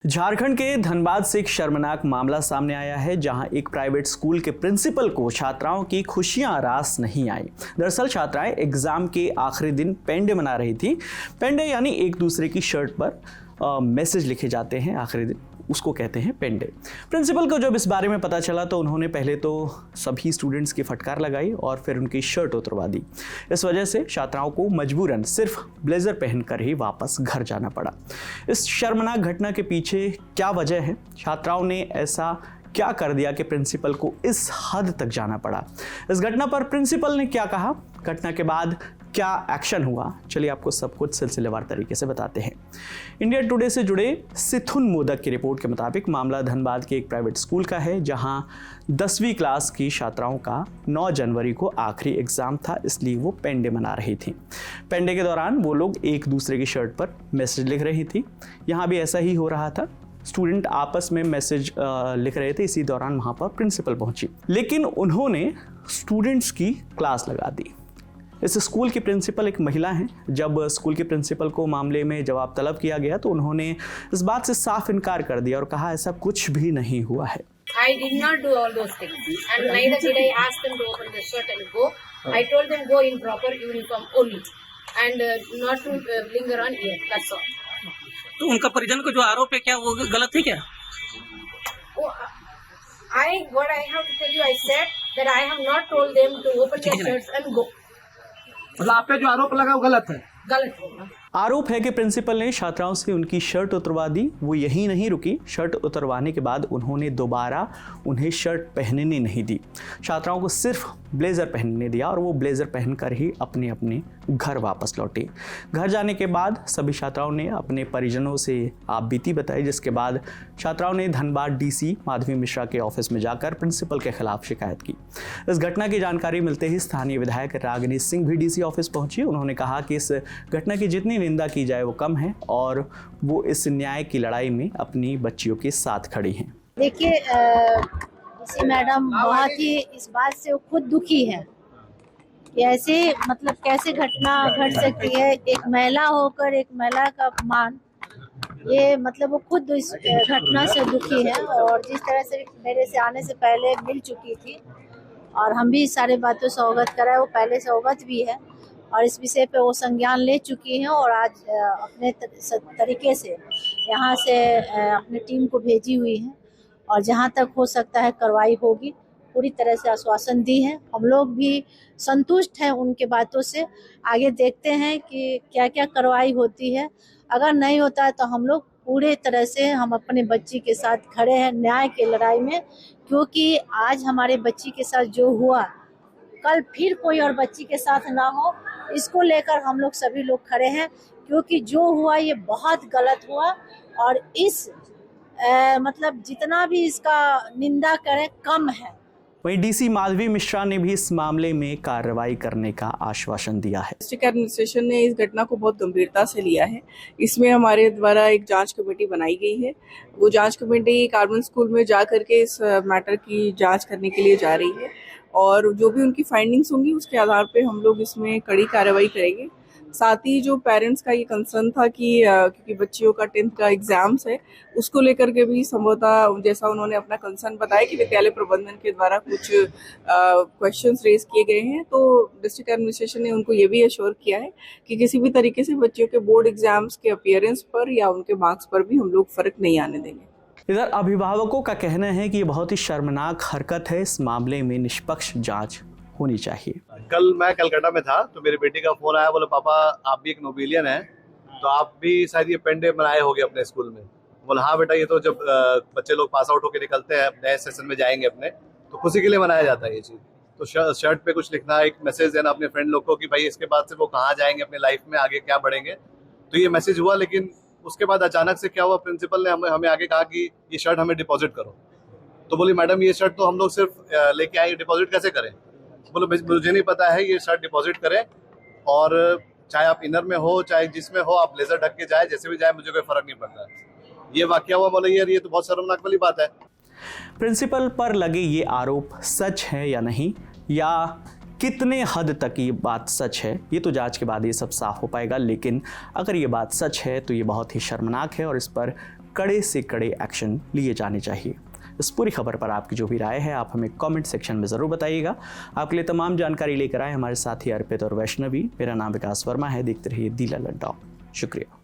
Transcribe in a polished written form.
झारखंड के धनबाद से एक शर्मनाक मामला सामने आया है, जहां एक प्राइवेट स्कूल के प्रिंसिपल को छात्राओं की खुशियां रास नहीं आई। दरअसल छात्राएं एग्जाम के आखिरी दिन पेंडे मना रही थी। पेंडे यानी एक दूसरे की शर्ट पर मैसेज लिखे जाते हैं आखिरी दिन, उसको कहते हैं पेंडे। प्रिंसिपल को जब इस बारे में पता चला तो उन्होंने पहले तो सभी स्टूडेंट्स की फटकार लगाई और फिर उनकी शर्ट उतरवा दी। इस वजह से छात्राओं को मजबूरन सिर्फ ब्लेजर पहनकर ही वापस घर जाना पड़ा। इस शर्मनाक घटना के पीछे क्या वजह है, छात्राओं ने ऐसा क्या कर दिया कि प्रिंसिपल को इस हद तक जाना पड़ा, इस घटना पर प्रिंसिपल ने क्या कहा, घटना के बाद क्या एक्शन हुआ, चलिए आपको सब कुछ सिलसिलेवार तरीके से बताते हैं। इंडिया टुडे से जुड़े सिथुन मोदक की रिपोर्ट के मुताबिक मामला धनबाद के एक प्राइवेट स्कूल का है, जहां 10वीं क्लास की छात्राओं का 9 जनवरी को आखिरी एग्जाम था, इसलिए वो पेंडे मना रही थी। पेंडे के दौरान वो लोग एक दूसरे की शर्ट पर मैसेज लिख रही थी। यहाँ भी ऐसा ही हो रहा था, स्टूडेंट आपस में मैसेज लिख रहे थे। इसी दौरान वहाँ पर प्रिंसिपल पहुंची, लेकिन उन्होंने स्टूडेंट्स की क्लास लगा दी। इस स्कूल की प्रिंसिपल एक महिला हैं। जब स्कूल के प्रिंसिपल को मामले में जवाब तलब किया गया तो उन्होंने इस बात से साफ इनकार कर दिया और कहा ऐसा कुछ भी नहीं हुआ है। I did not do all those things, and neither did I ask them to open the shirt and go. I told them go in proper uniform only, and not to linger on here. That's all. तो उनका परिजन को जो आरोप है, क्या वो गलत है क्या? Oh, what I have to tell you, I said that I have not told them to open their shirts and go. मतलब आप पे जो आरोप लगा वो गलत है? गलत होगा। आरोप है कि प्रिंसिपल ने छात्राओं से उनकी शर्ट उतरवा दी। वो यहीं नहीं रुकी, शर्ट उतरवाने के बाद उन्होंने दोबारा उन्हें शर्ट पहनने नहीं दी, छात्राओं को सिर्फ ब्लेजर पहनने दिया और वो ब्लेजर पहनकर ही अपने अपने घर वापस लौटे। घर जाने के बाद सभी छात्राओं ने अपने परिजनों से आपबीती बताई, जिसके बाद छात्राओं ने धनबाद डीसी माधवी मिश्रा के ऑफिस में जाकर प्रिंसिपल के खिलाफ शिकायत की। इस घटना की जानकारी मिलते ही स्थानीय विधायक रागिनी सिंह भी डीसी ऑफिस पहुंची। उन्होंने कहा कि इस घटना की जितनी निंदा की जाए वो कम है और वो इस न्याय की लड़ाई में अपनी बच्चियों के साथ खड़ी हैं। देखिए, डीसी मैडम बहुत ही इस बात से खुद दुखी है कि ऐसे मतलब कैसे घटना घट सकती है। एक महिला होकर एक महिला का अपमान, ये मतलब वो खुद इस घटना से दुखी है। और जिस तरह से मेरे से आने से पहले मिल चुकी थी और हम भी सारे बातों से अवगत कराए, वो पहले से अवगत भी है और इस विषय पे वो संज्ञान ले चुकी हैं और आज अपने तरीके से यहाँ से अपने टीम को भेजी हुई है और जहाँ तक हो सकता है कार्रवाई होगी, पूरी तरह से आश्वासन दी है। हम लोग भी संतुष्ट हैं उनके बातों से। आगे देखते हैं कि क्या क्या कार्रवाई होती है। अगर नहीं होता है तो हम लोग पूरे तरह से हम अपने बच्ची के साथ खड़े हैं न्याय की लड़ाई में, क्योंकि आज हमारे बच्ची के साथ जो हुआ कल फिर कोई और बच्ची के साथ ना हो, इसको लेकर हम लोग सभी लोग खड़े हैं। क्योंकि जो हुआ ये बहुत गलत हुआ और इस मतलब जितना भी इसका निंदा करें कम है। वहीं डीसी माधवी मिश्रा ने भी इस मामले में कार्रवाई करने का आश्वासन दिया है। डिस्ट्रिक्ट एडमिनिस्ट्रेशन ने इस घटना को बहुत गंभीरता से लिया है। इसमें हमारे द्वारा एक जांच कमेटी बनाई गई है। वो जांच कमेटी कार्बन स्कूल में जा करके इस मैटर की जांच करने के लिए जा रही है और जो भी उनकी फाइंडिंग्स होंगी उसके आधार पे हम लोग इसमें कड़ी कार्रवाई करेंगे। साथ ही जो पेरेंट्स का ये कंसर्न था कि क्योंकि बच्चियों का 10th का एग्जाम्स है, उसको लेकर के भी संभवतः जैसा उन्होंने अपना कंसर्न बताया कि विद्यालय प्रबंधन के द्वारा कुछ क्वेश्चंस रेज किए गए हैं, तो डिस्ट्रिक्ट एडमिनिस्ट्रेशन ने उनको ये भी एश्योर किया है कि किसी भी तरीके से बच्चियों के बोर्ड एग्जाम्स के अपीयरेंस पर या उनके मार्क्स पर भी हम लोग फर्क नहीं आने देंगे। इधर अभिभावकों का कहना है कि ये बहुत ही शर्मनाक हरकत है, इस मामले में निष्पक्ष जांच होनी चाहिए। कल मैं कलकत्ता में था तो मेरी बेटी का फोन आया, बोले पापा आप भी एक नोबिलियन हैं तो आप भी शायद ये पेंडे बनाए होगे अपने स्कूल में। बोला हाँ बेटा, ये तो जब बच्चे लोग पास आउट होकर निकलते हैं नए सेशन में जाएंगे अपने, तो खुशी के लिए मनाया जाता है ये चीज। तो शर्ट पे कुछ लिखना, एक मैसेज देना अपने फ्रेंड लोग को कि भाई इसके बाद से वो कहाँ जाएंगे अपने लाइफ में, आगे क्या बढ़ेंगे। तो ये मैसेज हुआ, लेकिन उसके बाद अचानक से क्या हुआ, प्रिंसिपल ने हमें आगे कहा कि ये शर्ट हमें डिपॉजिट करो। तो बोली मैडम ये शर्ट तो हम लोग सिर्फ लेके आए, डिपॉजिट कैसे करें। बोलो मुझे नहीं पता है, ये शर्ट डिपॉजिट करें और चाहे आप इनर में हो चाहे जिसमें हो, आप ब्लेजर ढक के जाए, जैसे भी जाए, मुझे कोई फर्क नहीं पड़ता है। ये वाकया हुआ, बोले यार ये तो बहुत शर्मनाक वाली बात है। प्रिंसिपल पर लगे ये आरोप सच है या नहीं, या कितने हद तक ये बात सच है, ये तो जांच के बाद ये सब साफ हो पाएगा। लेकिन अगर ये बात सच है तो ये बहुत ही शर्मनाक है और इस पर कड़े से कड़े एक्शन लिए जाने चाहिए। इस पूरी खबर पर आपकी जो भी राय है आप हमें कमेंट सेक्शन में ज़रूर बताइएगा। आपके लिए तमाम जानकारी लेकर आए हमारे साथी अर्पित और वैष्णवी। मेरा नाम विकास वर्मा है। देखते रहिए दी ललन टॉक। शुक्रिया।